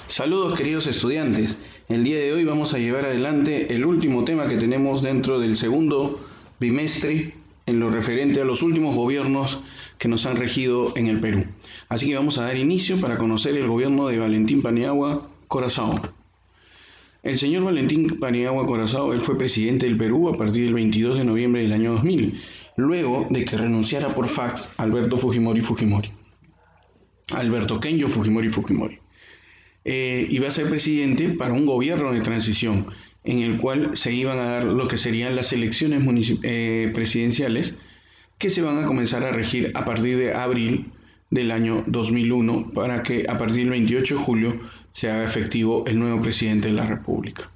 Saludos queridos estudiantes, el día de hoy vamos a llevar adelante el último tema que tenemos dentro del segundo bimestre en lo referente a los últimos gobiernos que nos han regido en el Perú. Así que vamos a dar inicio para conocer el gobierno de Valentín Paniagua Corazao. El señor Valentín Paniagua Corazao, él fue presidente del Perú a partir del 22 de noviembre del año 2000, luego de que renunciara por fax Alberto Kenyo Fujimori. Iba a ser presidente para un gobierno de transición en el cual se iban a dar lo que serían las elecciones presidenciales que se van a comenzar a regir a partir de abril del año 2001 para que a partir del 28 de julio se haga efectivo el nuevo presidente de la República.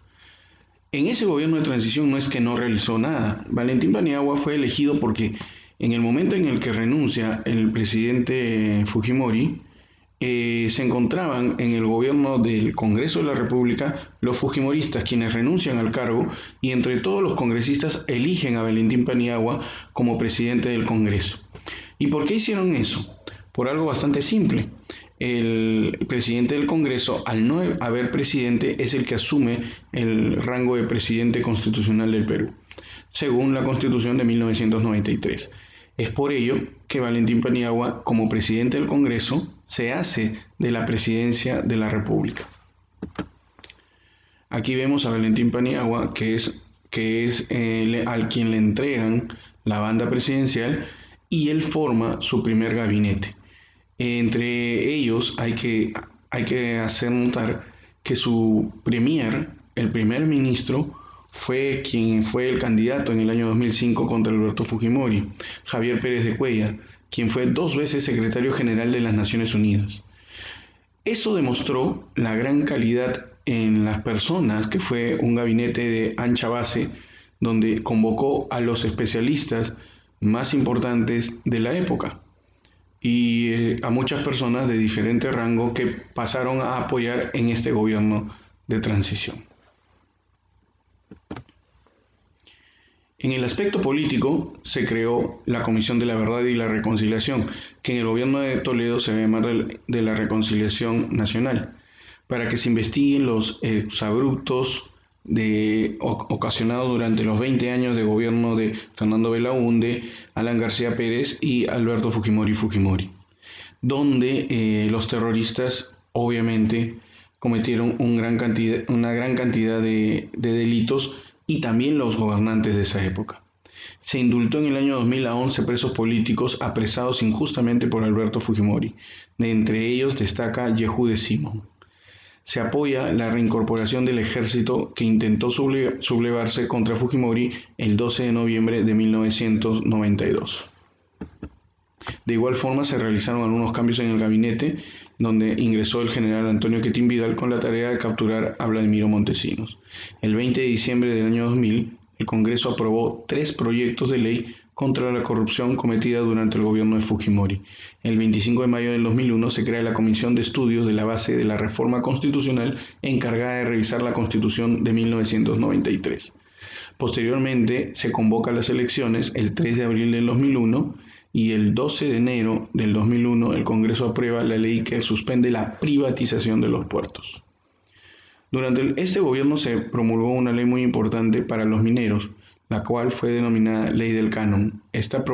En ese gobierno de transición no es que no realizó nada. Valentín Paniagua fue elegido porque en el momento en el que renuncia el presidente Fujimori, se encontraban en el gobierno del Congreso de la República los fujimoristas, quienes renuncian al cargo, y entre todos los congresistas eligen a Valentín Paniagua como presidente del Congreso. ¿Y por qué hicieron eso? Por algo bastante simple. El presidente del Congreso, al no haber presidente, es el que asume el rango de presidente constitucional del Perú, según la Constitución de 1993. Es por ello que Valentín Paniagua, como presidente del Congreso, se hace de la presidencia de la República. Aquí vemos a Valentín Paniagua, que es al quien le entregan la banda presidencial, y él forma su primer gabinete. Entre ellos hay que hacer notar que su el primer ministro, fue quien fue el candidato en el año 2005 contra Alberto Fujimori, Javier Pérez de Cuellar, quien fue 2 veces secretario general de las Naciones Unidas. Eso demostró la gran calidad en las personas, que fue un gabinete de ancha base, donde convocó a los especialistas más importantes de la época y a muchas personas de diferente rango que pasaron a apoyar en este gobierno de transición. En el aspecto político se creó la Comisión de la Verdad y la Reconciliación, que en el gobierno de Toledo se va a llamar de la Reconciliación Nacional, para que se investiguen los exabruptos ocasionados durante los 20 años de gobierno de Fernando Belaúnde, Alan García Pérez y Alberto Fujimori, donde los terroristas obviamente cometieron una gran cantidad de delitos, y también los gobernantes de esa época. Se indultó en el año 2000 a 11 presos políticos apresados injustamente por Alberto Fujimori. De entre ellos destaca Yehude Simón. Se apoya la reincorporación del ejército que intentó sublevarse contra Fujimori el 12 de noviembre de 1992. De igual forma se realizaron algunos cambios en el gabinete, donde ingresó el general Antonio Quetín Vidal con la tarea de capturar a Vladimiro Montesinos. El 20 de diciembre del año 2000, el Congreso aprobó 3 proyectos de ley contra la corrupción cometida durante el gobierno de Fujimori. El 25 de mayo del 2001 se crea la Comisión de Estudios de la Base de la Reforma Constitucional encargada de revisar la Constitución de 1993. Posteriormente se convoca las elecciones el 3 de abril del 2001 y el 12 de enero del 2001 el Congreso aprueba la ley que suspende la privatización de los puertos. Durante este gobierno se promulgó una ley muy importante para los mineros, la cual fue denominada Ley del Canon. Esta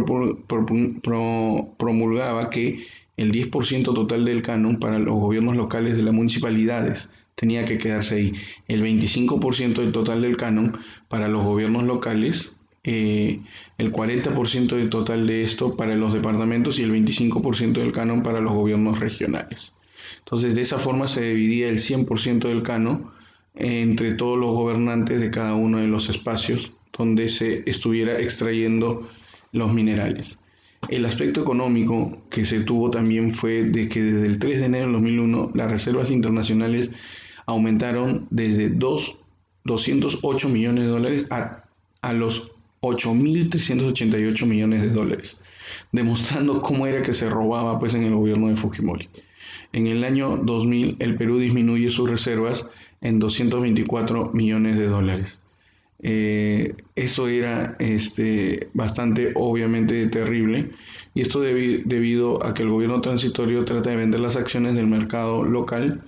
promulgaba que el 10% total del canon para los gobiernos locales de las municipalidades tenía que quedarse ahí, el 25% del total del canon para los gobiernos locales, el 40% del total de esto para los departamentos y el 25% del canon para los gobiernos regionales. Entonces, de esa forma se dividía el 100% del canon entre todos los gobernantes de cada uno de los espacios donde se estuviera extrayendo los minerales. El aspecto económico que se tuvo también fue de que desde el 3 de enero del 2001 las reservas internacionales aumentaron desde 208 millones de dólares a los 8.388 millones de dólares, demostrando cómo era que se robaba pues en el gobierno de Fujimori. En el año 2000 el Perú disminuye sus reservas en 224 millones de dólares. Eso era bastante obviamente terrible, y esto debido a que el gobierno transitorio trata de vender las acciones del mercado local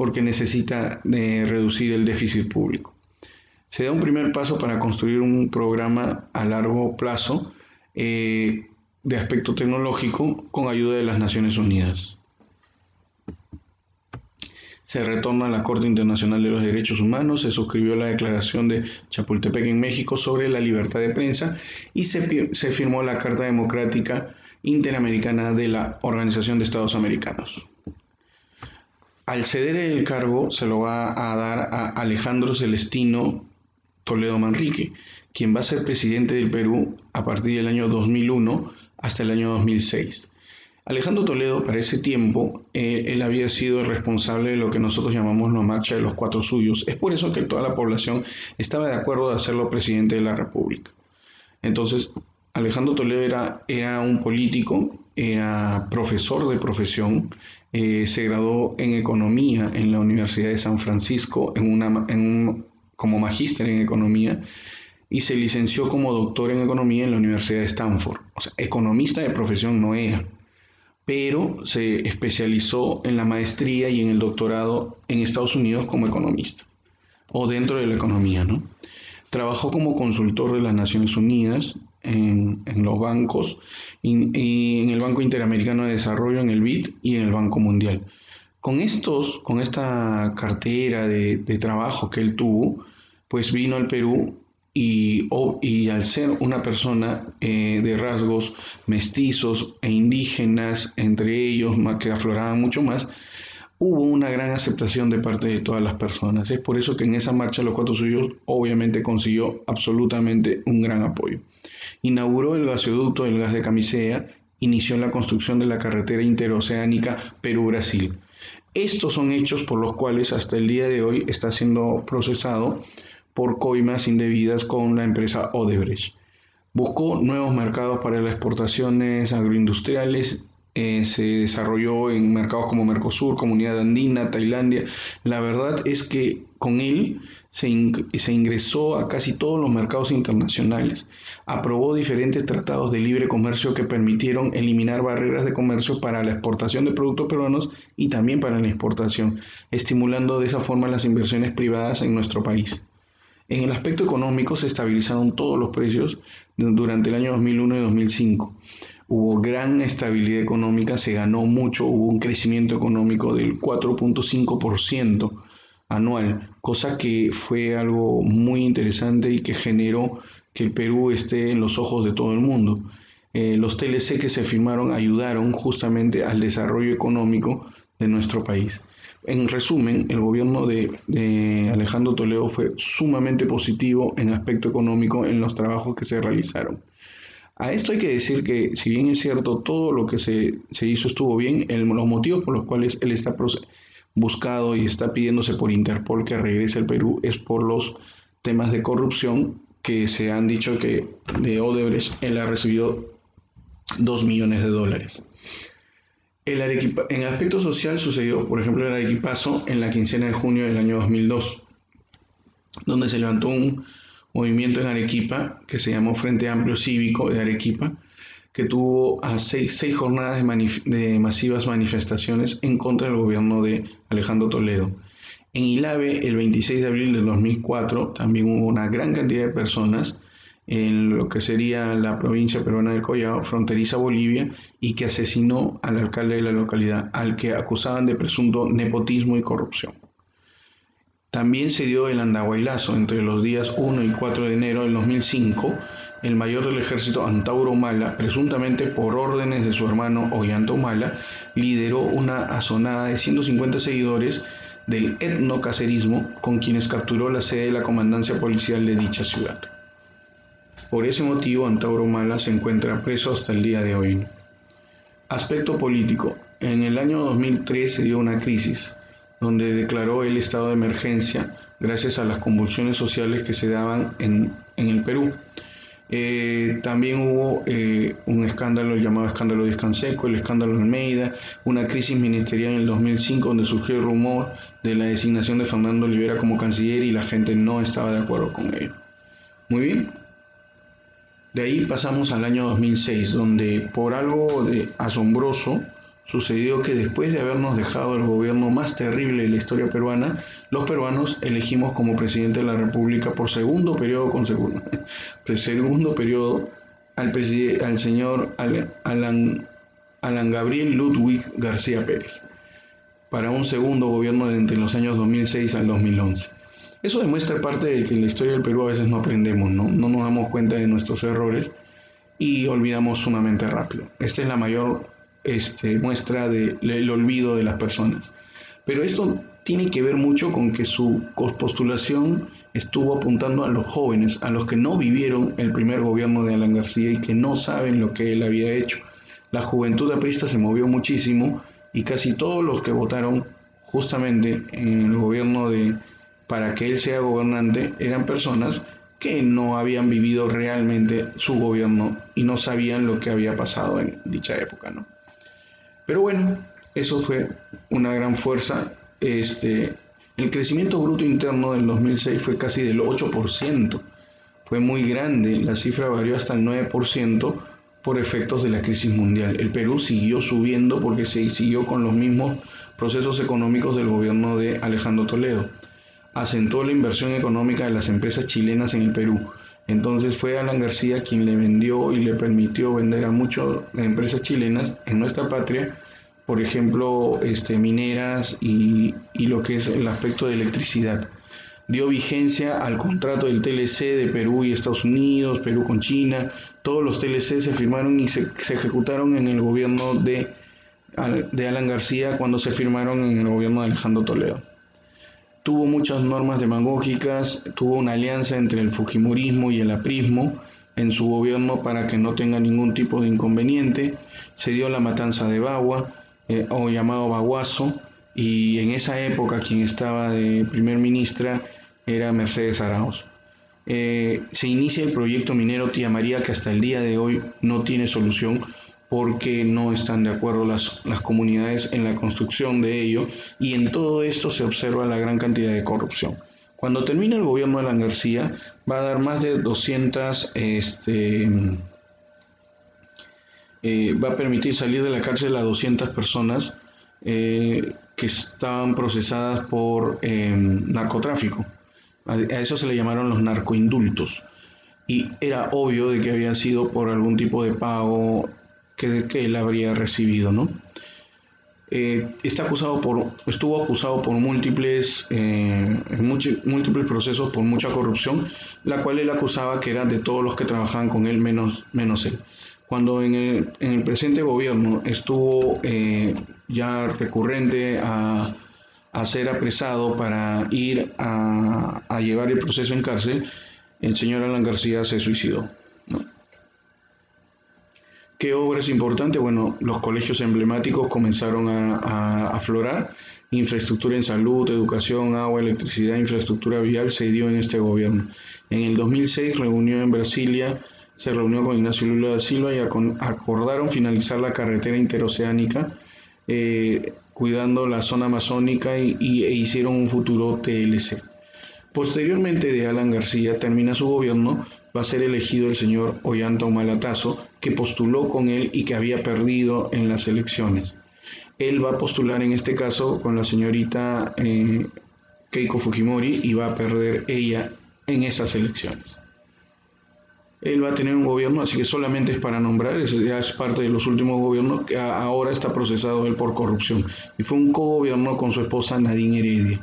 porque necesita reducir el déficit público. Se da un primer paso para construir un programa a largo plazo de aspecto tecnológico con ayuda de las Naciones Unidas. Se retorna a la Corte Internacional de los Derechos Humanos, se suscribió la Declaración de Chapultepec en México sobre la libertad de prensa y se firmó la Carta Democrática Interamericana de la Organización de Estados Americanos. Al ceder el cargo se lo va a dar a Alejandro Celestino Toledo Manrique, quien va a ser presidente del Perú a partir del año 2001 hasta el año 2006. Alejandro Toledo, para ese tiempo, él había sido el responsable de lo que nosotros llamamos la Marcha de los Cuatro Suyos. Es por eso que toda la población estaba de acuerdo de hacerlo presidente de la República. Entonces, Alejandro Toledo era un político, era profesor de profesión, se graduó en economía en la Universidad de San Francisco como magíster en economía y se licenció como doctor en economía en la Universidad de Stanford. O sea, economista de profesión no era, pero se especializó en la maestría y en el doctorado en Estados Unidos como economista, o dentro de la economía, ¿no? Trabajó como consultor de las Naciones Unidas en los bancos, y en el Banco Interamericano de Desarrollo, en el BID, y en el Banco Mundial. Con esta cartera de trabajo que él tuvo, pues vino al Perú y al ser una persona de rasgos mestizos e indígenas, entre ellos que afloraban mucho más, hubo una gran aceptación de parte de todas las personas. Es por eso que en esa marcha Los Cuatro Suyos obviamente consiguió absolutamente un gran apoyo. Inauguró el gasoducto del gas de Camisea, inició la construcción de la carretera interoceánica Perú-Brasil. Estos son hechos por los cuales hasta el día de hoy está siendo procesado por coimas indebidas con la empresa Odebrecht. Buscó nuevos mercados para las exportaciones agroindustriales, se desarrolló en mercados como Mercosur, Comunidad Andina, Tailandia. La verdad es que con él se ingresó a casi todos los mercados internacionales. Aprobó diferentes tratados de libre comercio que permitieron eliminar barreras de comercio para la exportación de productos peruanos y también para la importación, estimulando de esa forma las inversiones privadas en nuestro país. En el aspecto económico se estabilizaron todos los precios durante el año 2001 y 2005. Hubo gran estabilidad económica, se ganó mucho, hubo un crecimiento económico del 4.5% anual, cosa que fue algo muy interesante y que generó que el Perú esté en los ojos de todo el mundo. Los TLC que se firmaron ayudaron justamente al desarrollo económico de nuestro país. En resumen, el gobierno de Alejandro Toledo fue sumamente positivo en aspecto económico en los trabajos que se realizaron. A esto hay que decir que, si bien es cierto, todo lo que se hizo estuvo bien, los motivos por los cuales él está buscado y está pidiéndose por Interpol que regrese al Perú es por los temas de corrupción que se han dicho que de Odebrecht él ha recibido $2 millones. En el aspecto social sucedió, por ejemplo, el Arequipazo en la quincena de junio del año 2002, donde se levantó un movimiento en Arequipa que se llamó Frente Amplio Cívico de Arequipa, que tuvo a seis jornadas de masivas manifestaciones en contra del gobierno de Alejandro Toledo. En Ilave, el 26 de abril del 2004, también hubo una gran cantidad de personas en lo que sería la provincia peruana del Collao, fronteriza Bolivia, y que asesinó al alcalde de la localidad, al que acusaban de presunto nepotismo y corrupción. También se dio el Andahuaylazo entre los días 1 y 4 de enero del 2005. El mayor del ejército, Antauro Humala, presuntamente por órdenes de su hermano Ollanta Humala, lideró una asonada de 150 seguidores del etnocacerismo, con quienes capturó la sede de la comandancia policial de dicha ciudad. Por ese motivo, Antauro Humala se encuentra preso hasta el día de hoy. Aspecto político. En el año 2003 se dio una crisis, donde declaró el estado de emergencia gracias a las convulsiones sociales que se daban en el Perú. También hubo un escándalo, el llamado escándalo Descanseco, el escándalo Almeida, una crisis ministerial en el 2005 donde surgió el rumor de la designación de Fernando Olivera como canciller y la gente no estaba de acuerdo con ello. Muy bien. De ahí pasamos al año 2006, donde por algo asombroso sucedió que después de habernos dejado el gobierno más terrible de la historia peruana, los peruanos elegimos como presidente de la República por segundo periodo consecutivo, segundo periodo al señor Alan Gabriel Ludwig García Pérez, para un segundo gobierno de entre los años 2006 al 2011. Eso demuestra parte de que en la historia del Perú a veces no aprendemos, ¿no? No nos damos cuenta de nuestros errores y olvidamos sumamente rápido. Esta es la mayor muestra del olvido de las personas. Pero esto tiene que ver mucho con que su postulación estuvo apuntando a los jóvenes, a los que no vivieron el primer gobierno de Alan García y que no saben lo que él había hecho. La juventud aprista se movió muchísimo y casi todos los que votaron justamente en el gobierno para que él sea gobernante eran personas que no habían vivido realmente su gobierno y no sabían lo que había pasado en dicha época, ¿no? Pero bueno, eso fue una gran fuerza. El crecimiento bruto interno del 2006 fue casi del 8%. Fue muy grande, la cifra varió hasta el 9% por efectos de la crisis mundial. El Perú siguió subiendo porque se siguió con los mismos procesos económicos del gobierno de Alejandro Toledo. Acentuó la inversión económica de las empresas chilenas en el Perú. Entonces fue Alan García quien le vendió y le permitió vender a muchas empresas chilenas en nuestra patria, por ejemplo, mineras y lo que es el aspecto de electricidad. Dio vigencia al contrato del TLC de Perú y Estados Unidos, Perú con China. Todos los TLC se firmaron y se ejecutaron en el gobierno de Alan García cuando se firmaron en el gobierno de Alejandro Toledo. Tuvo muchas normas demagógicas, tuvo una alianza entre el fujimorismo y el aprismo en su gobierno para que no tenga ningún tipo de inconveniente. Se dio la matanza de Bagua, o llamado Baguazo, y en esa época quien estaba de primer ministra era Mercedes Arauz. Se inicia el proyecto minero Tía María, que hasta el día de hoy no tiene solución porque no están de acuerdo las comunidades en la construcción de ello, y en todo esto se observa la gran cantidad de corrupción. Cuando termine el gobierno de Alan García, va a dar más de 200, va a permitir salir de la cárcel a 200 personas que estaban procesadas por narcotráfico. A eso se le llamaron los narcoindultos. Y era obvio de que había sido por algún tipo de pago que él habría recibido, ¿no? Estuvo acusado por múltiples procesos por mucha corrupción, la cual él acusaba que era de todos los que trabajaban con él menos él. Cuando en el presente gobierno estuvo ya recurrente a ser apresado para ir a llevar el proceso en cárcel, el señor Alan García se suicidó, ¿no? ¿Qué obras importantes? Bueno, los colegios emblemáticos comenzaron a aflorar. Infraestructura en salud, educación, agua, electricidad, infraestructura vial se dio en este gobierno. En el 2006 se reunió con Ignacio Lula da Silva y acordaron finalizar la carretera interoceánica, cuidando la zona amazónica e hicieron un futuro TLC. Posteriormente de Alan García termina su gobierno, va a ser elegido el señor Ollanta Humala-Tazo, que postuló con él y que había perdido en las elecciones. Él va a postular en este caso con la señorita Keiko Fujimori y va a perder ella en esas elecciones. Él va a tener un gobierno, así que solamente es para nombrar, ya es parte de los últimos gobiernos, que ahora está procesado él por corrupción. Y fue un cogobierno con su esposa Nadine Heredia.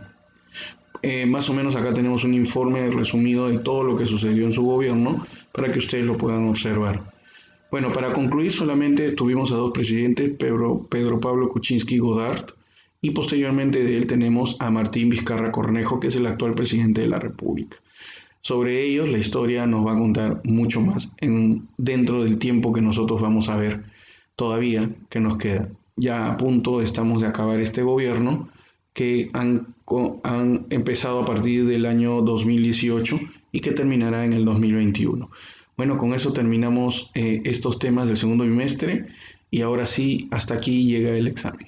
Más o menos acá tenemos un informe resumido de todo lo que sucedió en su gobierno para que ustedes lo puedan observar. Bueno, para concluir, solamente tuvimos a dos presidentes, Pedro Pablo Kuczynski Godard, y posteriormente de él tenemos a Martín Vizcarra Cornejo, que es el actual presidente de la República. Sobre ellos la historia nos va a contar mucho más dentro del tiempo que nosotros vamos a ver todavía que nos queda. Ya a punto estamos de acabar este gobierno que han empezado a partir del año 2018 y que terminará en el 2021. Bueno, con eso terminamos estos temas del segundo bimestre y ahora sí, hasta aquí llega el examen.